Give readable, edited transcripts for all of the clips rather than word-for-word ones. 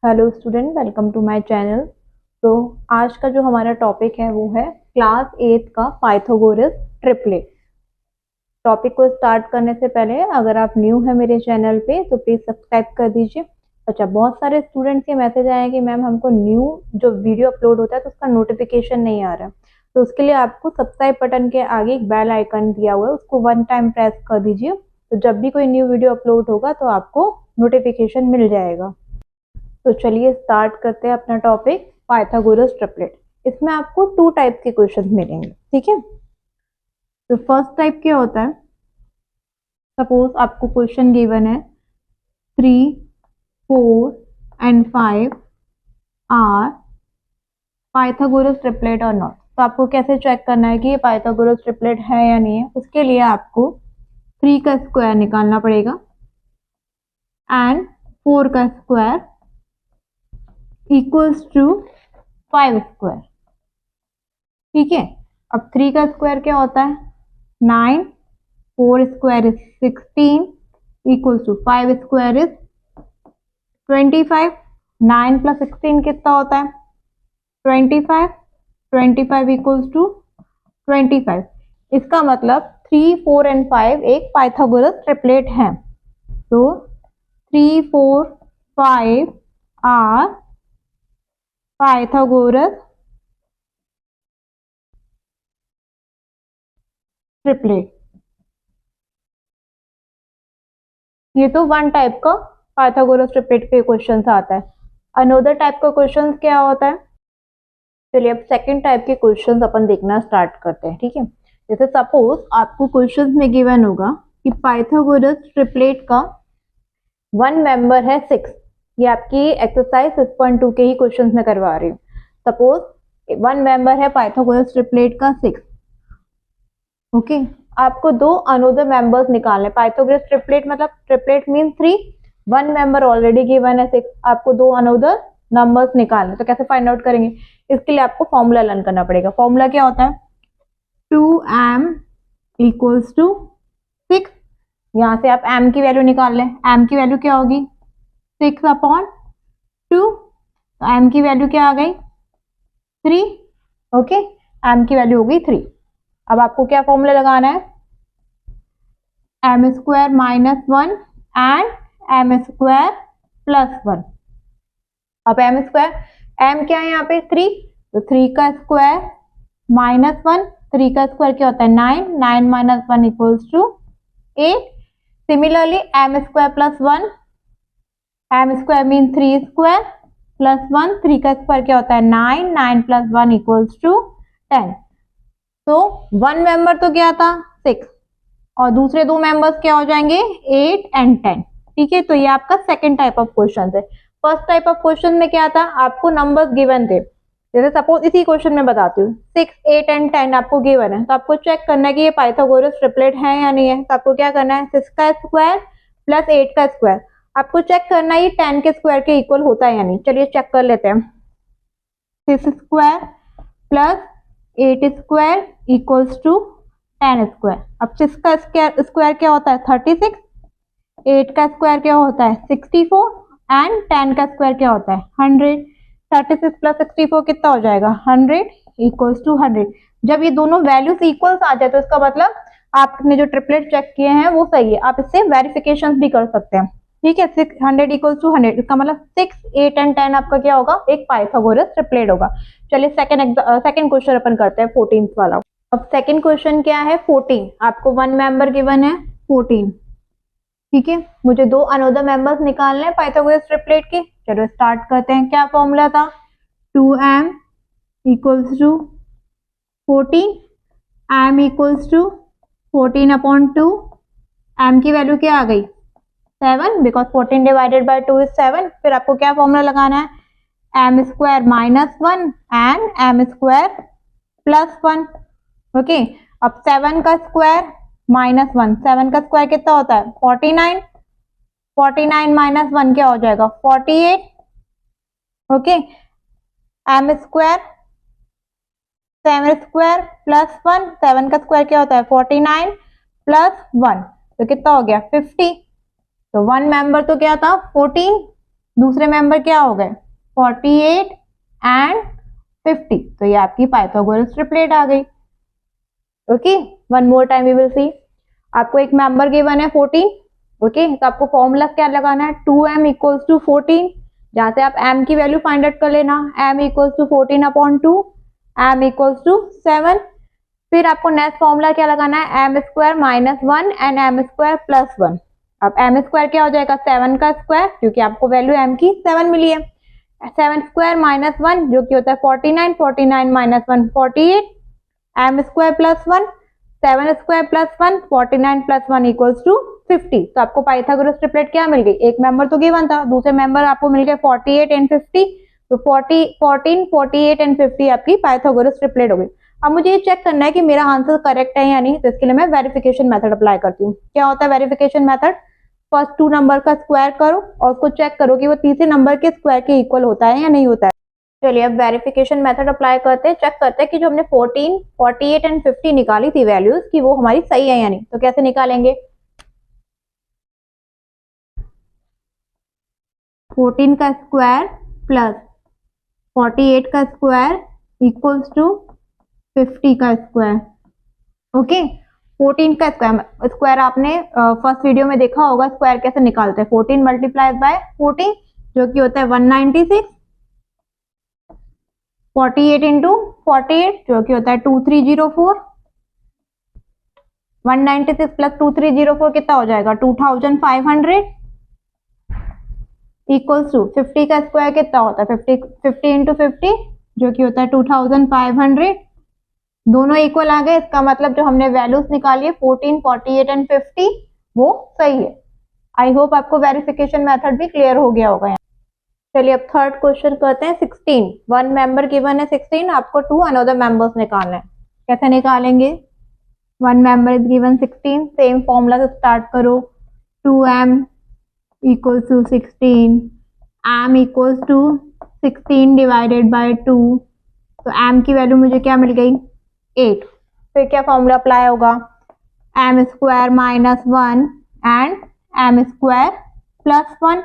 Hello student, welcome to my channel. तो आज का जो हमारा टॉपिक है वो है क्लास 8 का पाइथागोरस ट्रिपलेट। टॉपिक को स्टार्ट करने से पहले अगर आप न्यू है मेरे चैनल पे तो प्लीज सब्सक्राइब कर दीजिए। अच्छा, बहुत सारे स्टूडेंट्स के मैसेज आए हैं कि मैम हमको न्यू जो वीडियो अपलोड होता है तो उसका नोटिफिकेशन नहीं आ रहा है। तो उसके लिए आपको सब्सक्राइब बटन के आगे एक बेल आइकन दिया हुआ है, उसको 1 टाइम प्रेस कर दीजिए। तो जब भी कोई न्यू वीडियो अपलोड होगा तो आपको नोटिफिकेशन मिल जाएगा। तो चलिए स्टार्ट करते हैं अपना टॉपिक पाइथागोरस ट्रिपलेट। इसमें आपको 2 टाइप के क्वेश्चन मिलेंगे, ठीक है। तो फर्स्ट टाइप क्या होता है, सपोज आपको क्वेश्चन गिवन है 3, 4 एंड 5 आर पाइथागोरस ट्रिपलेट और नॉट। तो आपको कैसे चेक करना है कि ये पाइथागोरस ट्रिपलेट है या नहीं है। उसके लिए आपको 3 का स्क्वायर निकालना पड़ेगा एंड 4 का स्क्वायर इक्वल्स टू 5 स्क्वायर, ठीक है। अब 3 का स्क्वायर क्या होता है 9, 4 square is 16 equals to 5 square is 25। 9 plus 16 कितना होता है 25। 25 इक्वल्स टू 25। इसका मतलब 3, 4 एंड 5 एक पाइथागोरस ट्रिपलेट है। तो 3, 4, 5 आर पाइथागोरस ट्रिपलेट। ये तो वन टाइप का पाइथागोरस ट्रिपलेट के क्वेश्चन आता है। अनदर टाइप का क्वेश्चन क्या होता है, चलिए अब सेकंड टाइप के क्वेश्चन अपन देखना स्टार्ट करते हैं, ठीक है। जैसे सपोज आपको क्वेश्चन में गिवन होगा कि पाइथागोरस ट्रिपलेट का वन मेंबर है 6। ये आपकी एक्सरसाइज 6.2 के ही क्वेश्चन में करवा रही हूँ। सपोज वन मेंबर है पाइथागोरस ट्रिपलेट का 6, ओके। आपको 2 अनदर मेंबर्स निकालने। पाइथागोरस ट्रिपलेट मतलब triplet mean 3, one member already given है 6, आपको 2 अनदर नंबर्स निकालने। तो कैसे फाइंड आउट करेंगे, इसके लिए आपको फॉर्मूला लर्न करना पड़ेगा। फॉर्मूला क्या होता है 2m इक्वल्स टू 6। यहां से आप m की वैल्यू निकाल लें। m की वैल्यू क्या होगी 6/2। तो m की वैल्यू क्या आ गई 3, ओके। m की वैल्यू हो गई 3। अब आपको क्या फॉर्मूला लगाना है m square minus 1 and m square plus 1। अब m स्क्वायर, m क्या है यहाँ पे 3, तो 3 का स्क्वायर माइनस 1, 3 का स्क्वायर क्या होता है 9, 9 minus 1 equals to 8। Similarly m square plus 1, m square mean 3 square plus 1, 3 का स्क्वायर क्या होता है 9, 9 प्लस 1 इक्वल्स टू 10। तो वन मेंबर तो क्या था 6 और दूसरे 2 मेंबर्स क्या हो जाएंगे 8 एंड 10, ठीक है। तो ये आपका सेकंड टाइप ऑफ क्वेश्चन है। फर्स्ट टाइप ऑफ क्वेश्चन में क्या था, आपको नंबर्स गिवन थे। जैसे सपोज इसी क्वेश्चन में बताती हूँ 6, 8 एंड 10 आपको गिवन है। तो आपको चेक करना है कि ये पाइथागोरस ट्रिपलेट है या नहीं है। तो आपको क्या करना है 6 का स्क्वायर प्लस 8 का स्क्वायर, आपको चेक करना है ये 10 के स्क्वायर के इक्वल होता है या नहीं। चलिए चेक कर लेते हैं। 6 square plus 8 square equals to 10 square. अब 6 का स्क्वायर क्या होता है 36, 8 का स्क्वायर क्या होता है 64 एंड 10 का स्क्वायर क्या होता है 100। 36 प्लस 64 कितना हो जाएगा 100 इक्वल्स टू 100। जब ये दोनों वैल्यूज इक्वल्स आ जाए तो इसका मतलब आपने जो ट्रिपलेट चेक किए हैं वो सही है। आप इससे वेरिफिकेशन भी कर सकते हैं, ठीक है। 600 इक्वल्स टू 100, इसका मतलब 6, 8 एंड 10 आपका क्या होगा एक पाइथागोरस ट्रिपलेट होगा। चलिए सेकंड क्वेश्चन अपन करते हैं 14th वाला। अब सेकंड क्वेश्चन क्या है 14। आपको वन मेंबर गिवन है 14, ठीक है। मुझे 2 अनदर मेंबर्स निकालने हैं पाइथागोरस ट्रिपलेट के। चलो स्टार्ट करते हैं। क्या फॉर्मूला था 2m equals to 14, m equals to 14/2। m की वैल्यू क्या आ गई 7, बिकॉज 14 डिवाइडेड बाय 2 इज 7। फिर आपको क्या फॉर्मूला लगाना है m square minus 1 and m square plus 1, okay. अब 7 का स्क्वायर माइनस 1, 7 का स्क्वायर कितना होता है 49, 49 माइनस 1 क्या हो जाएगा 48, okay. m square 7 square plus 1, 7 का स्क्वायर क्या होता है 49 प्लस 1, तो कितना हो गया 50। तो वन मेंबर तो क्या था 14 दूसरे मेंबर क्या हो गए 48 एंड 50, तो ये आपकी पाइथागोरस ट्रिपलेट आ गई। Okay, one more time we will see. आपको एक मेंबर गिवन है 14, ओके, तो आपको फॉर्मूला क्या लगाना है 2m इक्वल्स टू 14, जहां से आप m की वैल्यू फाइंड आउट कर लेना, m equals to 14/2, m equals to 7। फिर आपको नेक्स्ट फॉर्मूला क्या लगाना है m square minus 1 and m square plus 1। अब m स्क्वायर क्या हो जाएगा 7 का स्क्वायर, क्योंकि आपको वैल्यू m की 7 मिली है। 7 स्क्वायर माइनस 1 जो कि होता है 49, 49 minus 1 48, m square plus 1, 7 square plus 1, 49 plus 1 equals to 50। तो आपको पाइथागोरस ट्रिपलेट क्या मिल गई, एक मेंबर तो गिवन था, दूसरे मेंबर आपको मिल गए 48 एंड 50, तो 14, 48 एंड 50 आपकी पाइथागोरस ट्रिपलेट हो गई। अब मुझे ये चेक करना है कि मेरा आंसर करेक्ट है या नहीं, तो इसके लिए मैं वेरिफिकेशन मेथड अप्लाई करती हूँ। क्या होता है वेरिफिकेशन मेथड, फर्स्ट 2 नंबर का स्क्वायर करो और उसको चेक करो कि वो तीसरे नंबर के स्क्वायर के इक्वल होता है या नहीं होता है। चलिए अब वेरिफिकेशन मेथड अप्लाई करते हैं, चेक करते हैं कि जो हमने 14, 48 एंड 50 निकाली थी वैल्यूज कि वो हमारी सही है या नहीं। तो कैसे निकालेंगे, 14 का स्क्वायर प्लस 48 का स्क्वायर इक्वल्स टू 50 का स्क्वायर। ओके, 14 का स्क्वायर आपने फर्स्ट वीडियो में देखा होगा स्क्वायर कैसे निकालते हैं, 14 मल्टीप्लाइड बाय 14 जो कि होता है 196, 48 इंटू 48 जो कि होता है 2304, 196 प्लस 2304 कितना हो जाएगा 2500 इक्वल्स टू 50 का स्क्वायर कितना होता है 50 इंटू 50 जो कि होता है 2500। दोनों इक्वल आ गए, इसका मतलब जो हमने वैल्यूज निकाली है 14, 48 एंड 50 वो सही है। आई होप आपको वेरिफिकेशन मेथड भी क्लियर हो गया होगा। चलिए अब थर्ड क्वेश्चन करते हैं 16, वन मेंबर गिवन है 16, आपको 2 अनदर मेंबर्स निकालना है। कैसे निकालेंगे, one member is given 16, same formula से स्टार्ट करो, 2m equals to 16, m equals to 16 divided by 2, तो m की वैल्यू मुझे क्या मिल गई 8। फिर क्या फॉर्मूला अप्लाई होगा, m square minus 1 and m square plus 1।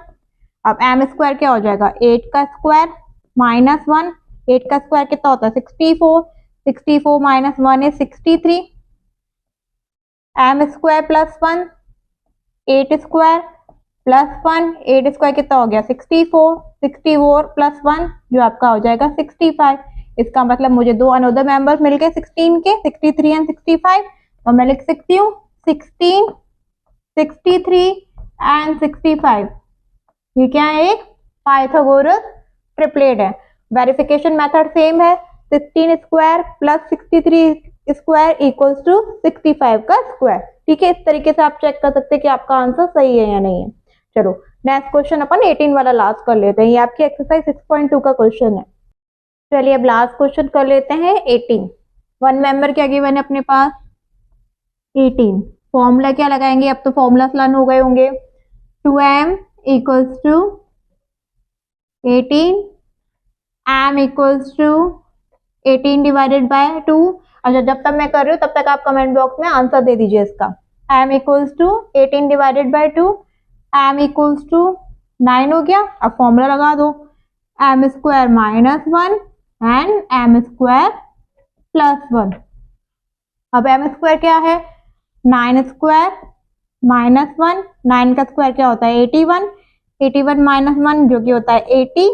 अब m स्क्वायर क्या हो जाएगा 8 का स्क्वायर माइनस 1, 8 का स्क्वायर कितना होता है 64, 64 minus 1 is 63, m square plus 1, 8 square plus 1, 8 square कितना हो गया 64, 64 प्लस 1 जो आपका हो जाएगा 65। इसका मतलब मुझे 2 अनदर मेंबर्स मिल गए 16 के, 63 एंड 65, तो मैं लिख सकती हूँ 16, 63 एंड 65। ये क्या है, एक पाइथागोरस ट्रिपलेट है। वेरिफिकेशन मेथड सेम है, 16 square plus 63 square equals to 65 का स्क्वायर। ठीक है, इस तरीके से आप चेक कर सकते हैं कि आपका आंसर सही है या नहीं है। चलो नेक्स्ट क्वेश्चन अपन 18 वाला लास्ट कर लेते हैं, ये आपकी एक्सरसाइज 6.2 का क्वेश्चन है। चलिए अब लास्ट क्वेश्चन कर लेते हैं 18, वन मेंबर क्या गिवन है अपने पास 18, फॉर्मूला क्या लगाएंगे, अब तो फॉर्मूलास लर्न हो गए होंगे, 2m equals to 18, m equals to 18 divided by 2। अच्छा, जब तक मैं कर रही हूँ तब तक आप कमेंट बॉक्स में आंसर दे दीजिए इसका। m equals to 18 divided by 2, m equals to 9 हो गया। अब फॉर्मूला लगा दो, m square minus 1 and m square plus 1। अब m स्क्वायर क्या है 9 स्क्वायर माइनस 1, 9 का स्क्वायर क्या होता है 81, 81 माइनस 1 जो कि होता है 80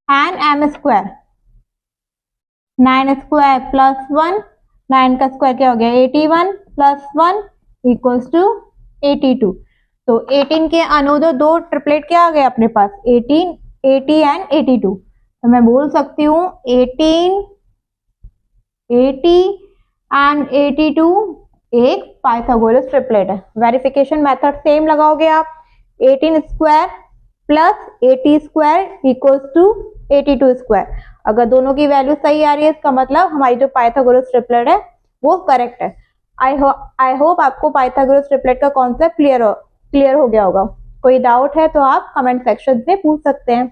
and m square 9 square plus 1, 9 का स्क्वायर क्या हो गया 81 प्लस 1 इक्वल्स टू 82। तो 18 के अनदर 2 ट्रिपलेट क्या आ गए अपने पास 18, 80 एंड 82। तो मैं बोल सकती हूँ 18, 80 एंड 82 एक पाइथागोरस ट्रिपलेट है। वेरिफिकेशन मेथड सेम लगाओगे आप, 18 square plus 80 square equals to 82 square. अगर दोनों की वैल्यू सही आ रही है इसका मतलब हमारी जो पाइथागोरस ट्रिपलेट है वो करेक्ट है। आई होप आपको पाइथागोरस ट्रिपलेट का कॉन्सेप्ट क्लियर हो गया होगा। कोई डाउट है तो आप कमेंट सेक्शन में पूछ सकते हैं।